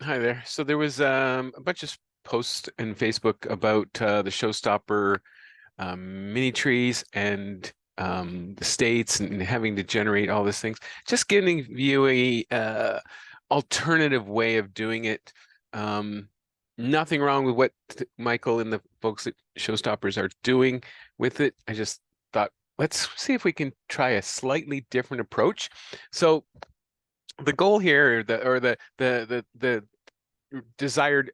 Hi there. So there was a bunch of posts in Facebook about the Showstopper mini trees and the states and having to generate all these things. Just giving you a alternative way of doing it. Um, Nothing wrong with what Michael and the folks at Showstoppers are doing with it. I just thought, let's see if we can try a slightly different approach. So the goal here, the desired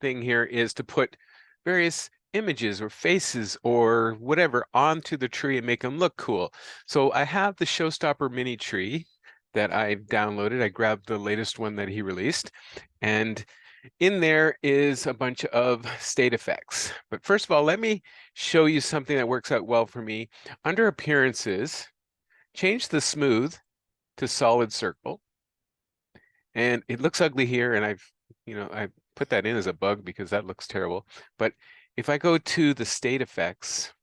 thing here is to put various images or faces or whatever onto the tree and make them look cool. So I have the Showstopper Mini Tree that I've downloaded. I grabbed the latest one that he released, and in there is a bunch of state effects. But first of all, let me show you something that works out well for me. Under Appearances, change the smooth to solid circle. And it looks ugly here, and I put that in as a bug because that looks terrible. But if I go to the state effects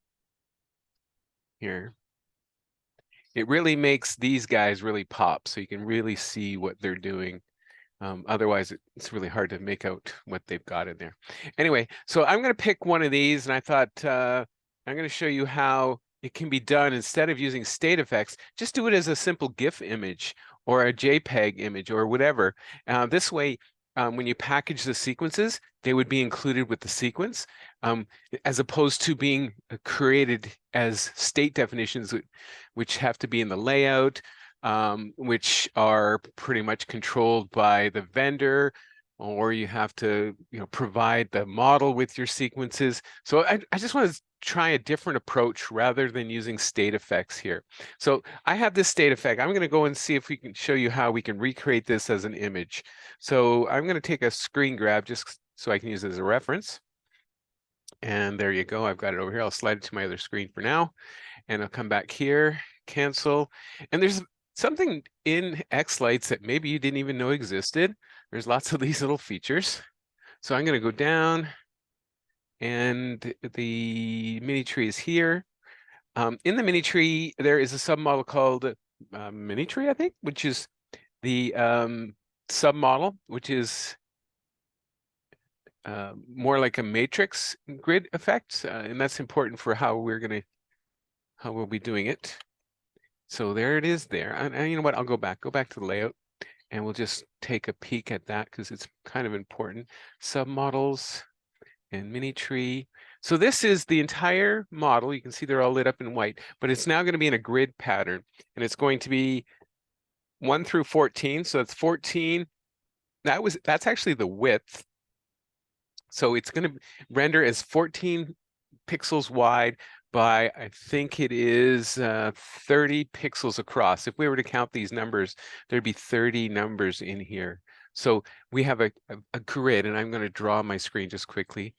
here, it really makes these guys really pop, so you can really see what they're doing. Otherwise, it's really hard to make out what they've got in there. Anyway, so I'm going to pick one of these, and I thought I'm going to show you how it can be done. Instead of using state effects, just do it as a simple GIF image or a JPEG image or whatever. This way, when you package the sequences, they would be included with the sequence, as opposed to being created as state definitions, which have to be in the layout, which are pretty much controlled by the vendor, or you have to, provide the model with your sequences. So I just want to try a different approach rather than using state effects here. So I have this state effect. I'm going to go and see if we can show you how we can recreate this as an image. So I'm going to take a screen grab just so I can use it as a reference. And there you go. I've got it over here. I'll slide it to my other screen for now. And I'll come back here, cancel. And there's something in xLights that maybe you didn't even know existed. There's lots of these little features. So I'm going to go down, and the mini tree is here. In the mini tree, there is a submodel called Mini Tree, I think, which is the submodel, which is more like a matrix grid effect, and that's important for how we'll be doing it. So there it is there. And you know what? I'll go back to the layout, and we'll just take a peek at that because it's kind of important. Submodels and mini tree. So this is the entire model. You can see they're all lit up in white, but it's now going to be in a grid pattern, and it's going to be 1 through 14. So that's 14. That's actually the width. So it's going to render as 14 pixels wide by, I think it is 30 pixels across. If we were to count these numbers, there'd be 30 numbers in here. So we have a grid, and I'm going to draw my screen just quickly.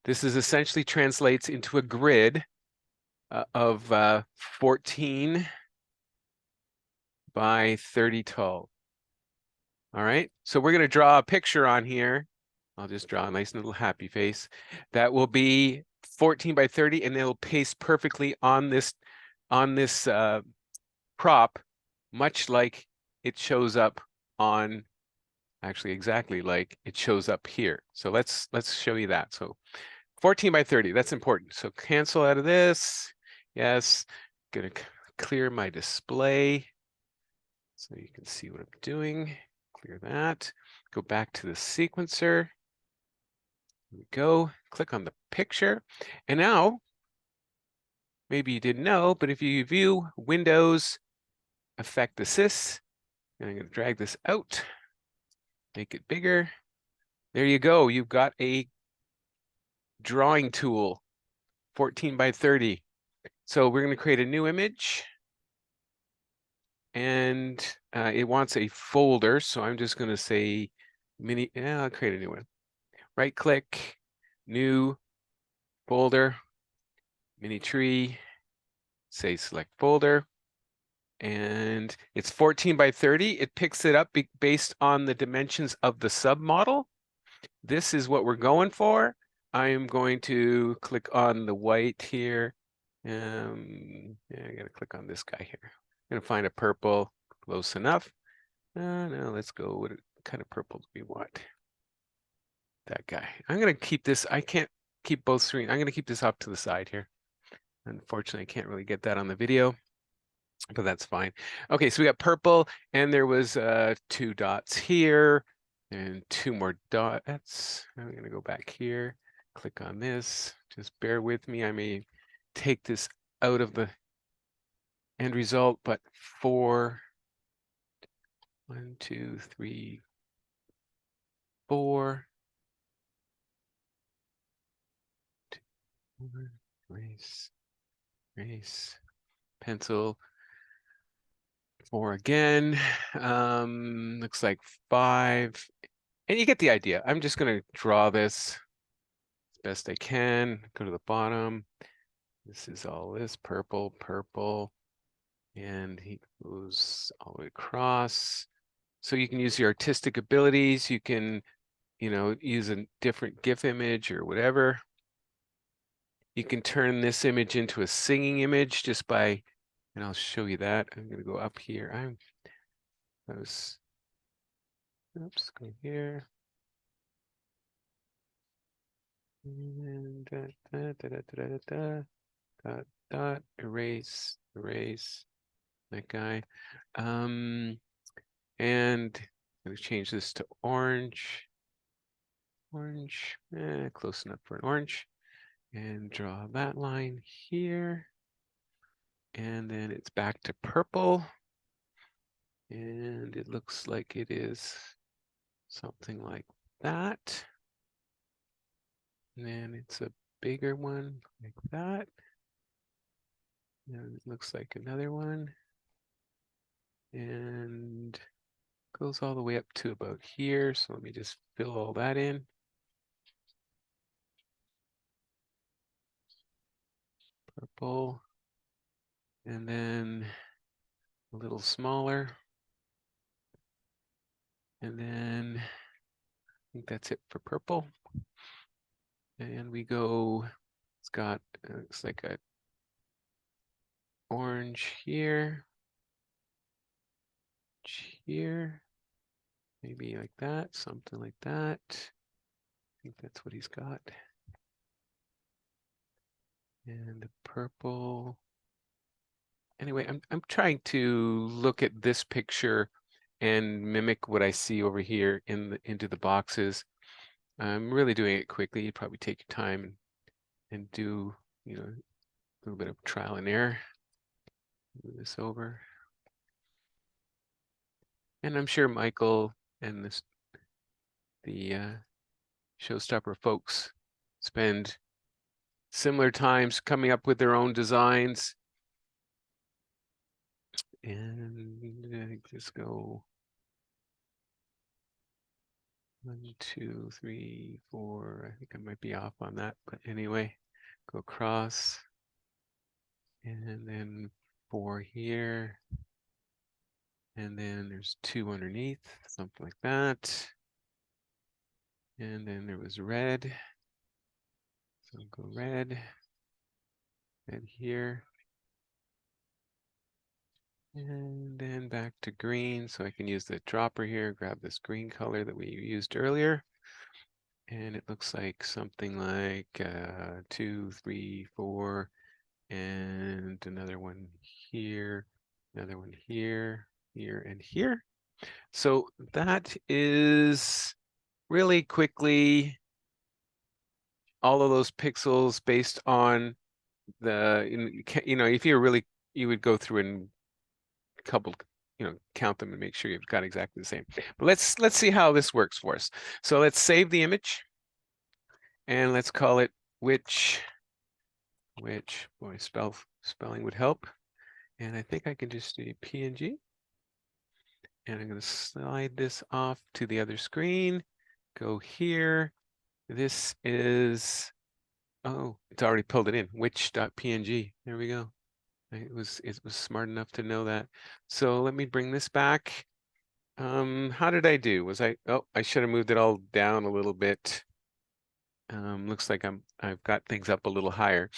This is essentially translates into a grid of 14 by 30 tall. All right, so we're going to draw a picture on here. I'll just draw a nice little happy face. That will be 14 by 30, and it'll paste perfectly on this prop, much like it shows up on, actually exactly like it shows up here. So let's show you that. So 14 by 30, that's important. So cancel out of this. Yes, gonna clear my display so you can see what I'm doing. Clear that. Go back to the sequencer. Here we go. Click on the picture. And now, maybe you didn't know, but if you view Windows, Effect Assist, and I'm going to drag this out, make it bigger. There you go. You've got a drawing tool, 14 by 30. So we're going to create a new image, and it wants a folder. So I'm just going to say I'll create a new one. Right click, new folder, mini tree, say select folder. And it's 14 by 30. It picks it up based on the dimensions of the submodel. This is what we're going for. I am going to click on the white here. Yeah, I gotta click on this guy here. I'm gonna find a purple, close enough. No, let's go. What kind of purple do we want? that guy. I'm gonna keep this. I can't keep both screens. I'm gonna keep this off to the side here. Unfortunately, I can't really get that on the video, but that's fine. Okay, so we got purple, and there was 2 dots here, and 2 more dots. I'm gonna go back here, click on this. Just bear with me. I may take this out of the end result, but 4, 1, 2, 3, 4. Erase, erase, pencil. 4 again. Looks like 5. And you get the idea. I'm just going to draw this as best I can. Go to the bottom. This is all this purple, purple. And he goes all the way across. So you can use your artistic abilities. You can, use a different GIF image or whatever. You can turn this image into a singing image just by, and I'll show you that. I'm going to go up here. Oops, go here. And dot, erase, that guy. And I'm going to change this to orange. Close enough for an orange. And draw that line here. And then it's back to purple. And it looks like it is something like that. And then it's a bigger one like that. And it looks like another one. And goes all the way up to about here. So let me just fill all that in. Purple. And then a little smaller. And then I think that's it for purple. And we go, it's got, looks like a orange here. Here. Maybe like that, something like that. I think that's what he's got. And the purple. Anyway, I'm trying to look at this picture and mimic what I see over here into the boxes. I'm really doing it quickly. You probably take your time and do, a little bit of trial and error. Move this over. And I'm sure Michael and the Showstopper folks spend similar times coming up with their own designs. And just go 1, 2, 3, 4. I think I might be off on that, but anyway, go across. And then 4 here. And then there's 2 underneath, something like that. And then there was red. So go red here. And then back to green. So I can use the dropper here, grab this green color that we used earlier. And it looks like something like 2, 3, 4, and another one here, another one here, here, and here. So that is really quickly all of those pixels based on if you would go through and count them and make sure you've got exactly the same. But let's see how this works for us. So let's save the image and let's call it which boy, spelling would help. And I think I can just do PNG. And I'm going to slide this off to the other screen. Go here. This is, oh, it's already pulled it in. Which.png. There we go. It was smart enough to know that. So let me bring this back. How did I do? I should have moved it all down a little bit. Looks like I've got things up a little higher.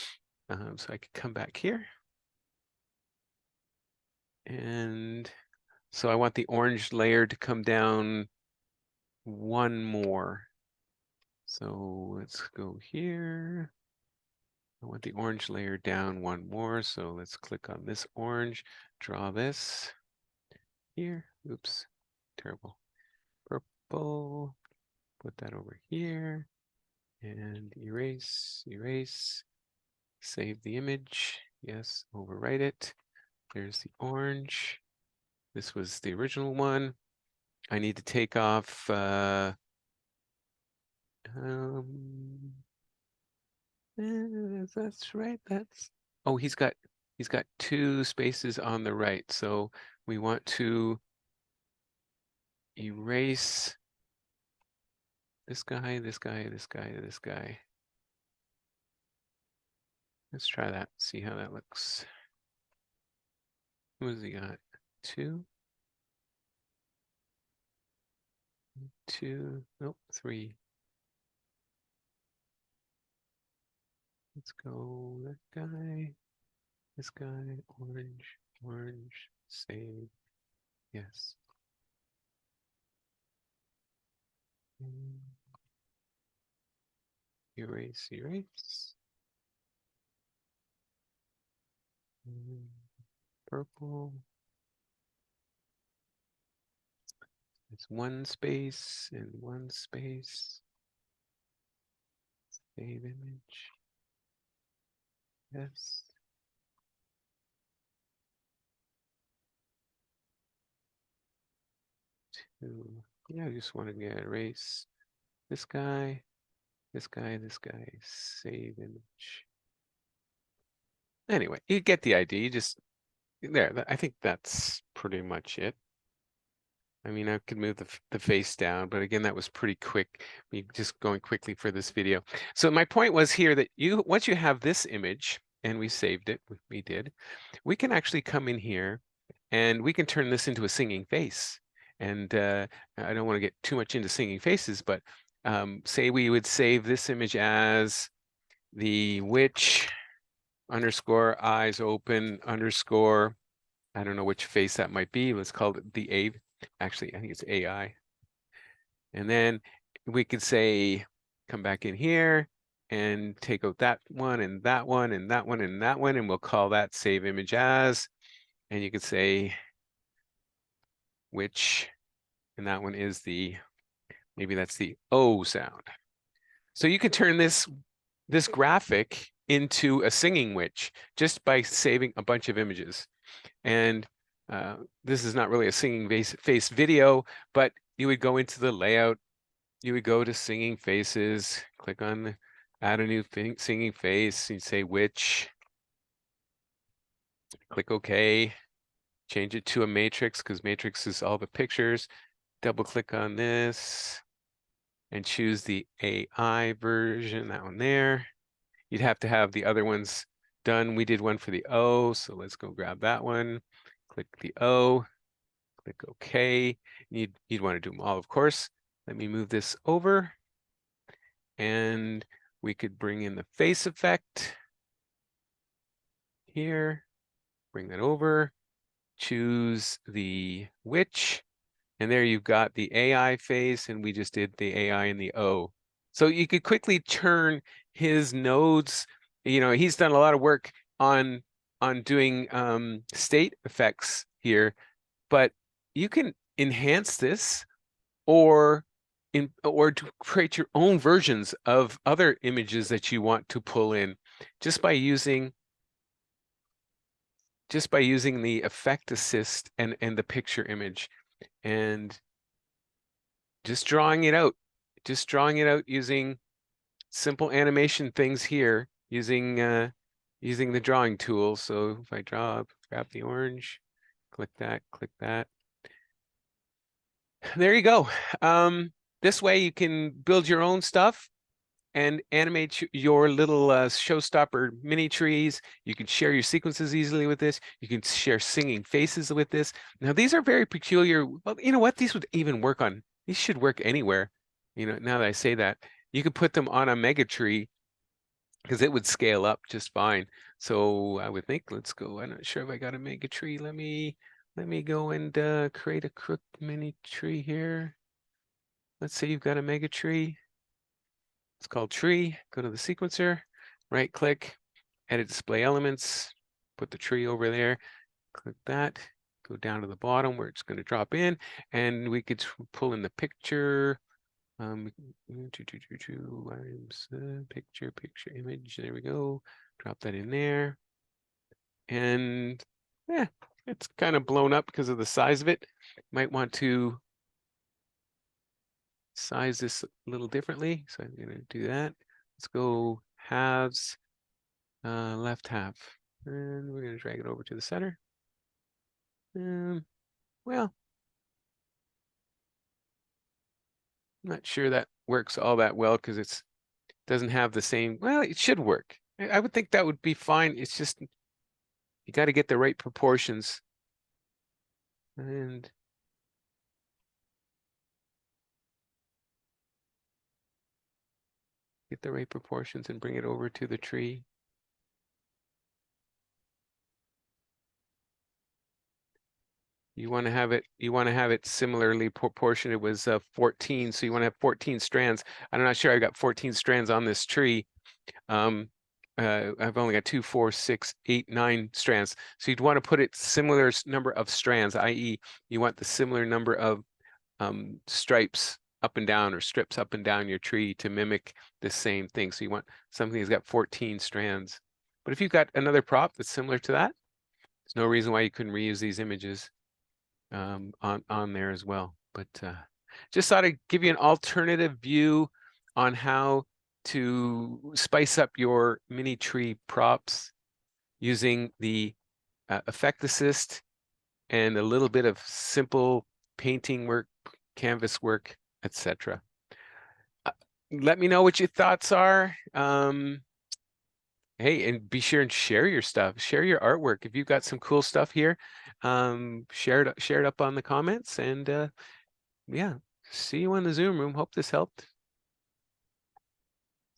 So I could come back here. And so I want the orange layer to come down 1 more. So let's go here. I want the orange layer down one more, so let's click on this orange, draw this here. Oops, terrible. Purple, put that over here, and erase, erase, save the image. Yes, overwrite it. There's the orange. This was the original one. I need to take off that's right. Oh, he's got two spaces on the right. So we want to erase this guy, this guy, this guy, this guy. Let's try that. See how that looks. What has he got? Two, nope, three. Let's go that guy, this guy, orange, orange, save. Yes. Erase, erase. Purple. It's one space and one space. Save image. Yes. Two. Yeah, I just want to get erase this guy, this guy, this guy. Save image. Anyway, you get the idea. You just there. I think that's pretty much it. I mean, I could move the face down, but again, that was pretty quick. Me just going quickly for this video. So my point was here that once you have this image, and we saved it, we did, we can actually come in here and we can turn this into a singing face. And I don't want to get too much into singing faces, but say we would save this image as the witch underscore eyes open underscore, I don't know which face that might be. Let's call it the A. Actually, I think it's AI. And then we could say, come back in here and take out that one and that one and that one and that one, and we'll call that save image as. And you could say which, and that one is maybe that's the O sound. So you could turn this graphic into a singing witch just by saving a bunch of images. And this is not really a singing face video, but you would go into the layout, you would go to singing faces, click on add a new singing face, and say witch, click OK, change it to a matrix because matrix is all the pictures, double click on this and choose the AI version, that one there. You'd have to have the other ones done. We did one for the O, so let's go grab that one, click the O, click OK. You'd want to do them all, of course. Let me move this over. And we could bring in the face effect here, bring that over, choose the witch, and there you've got the AI face, and we just did the AI and the O. So you could quickly turn his nodes, he's done a lot of work on doing state effects here, but you can enhance this or to create your own versions of other images that you want to pull in just by using the effect assist and the picture image, and just drawing it out using simple animation things here using the drawing tool. So if I grab the orange, click that, there you go. This way you can build your own stuff and animate your little Showstopper mini trees. You can share your sequences easily with this. You can share singing faces with this. Now, these are very peculiar. Well, you know what? These would even work these should work anywhere. Now that I say that, you could put them on a mega tree because it would scale up just fine. So I would think, let's go. I'm not sure if I got a mega tree. Let me go and create a crook mini tree here. Let's say you've got a mega tree. It's called tree. Go to the sequencer, right click, edit display elements, put the tree over there, click that, go down to the bottom where it's going to drop in, and we could pull in the picture. Picture image. There we go. Drop that in there. And yeah, it's kind of blown up because of the size of it. Might want to size this a little differently. So I'm going to do that. Let's go halves, left half. And we're going to drag it over to the center. Well, I'm not sure that works all that well because it doesn't have the same, well, it should work. I would think that would be fine. It's just, you got to get the right proportions. And get the right proportions and bring it over to the tree. You want to have it similarly proportioned. It was 14, so you want to have 14 strands. I'm not sure I've got 14 strands on this tree. I've only got 2, 4, 6, 8, 9 strands. So you'd want to put it similar number of strands, i.e. you want the similar number of stripes up and down or strips up and down your tree to mimic the same thing. So you want something that's got 14 strands. But if you've got another prop that's similar to that, there's no reason why you couldn't reuse these images on there as well. But just thought I'd give you an alternative view on how to spice up your mini tree props using the effect assist and a little bit of simple painting work, canvas work, etc. Let me know what your thoughts are. Hey, and be sure and share your stuff, share your artwork. If you've got some cool stuff here, share it up on the comments. And yeah, see you in the Zoom room. Hope this helped.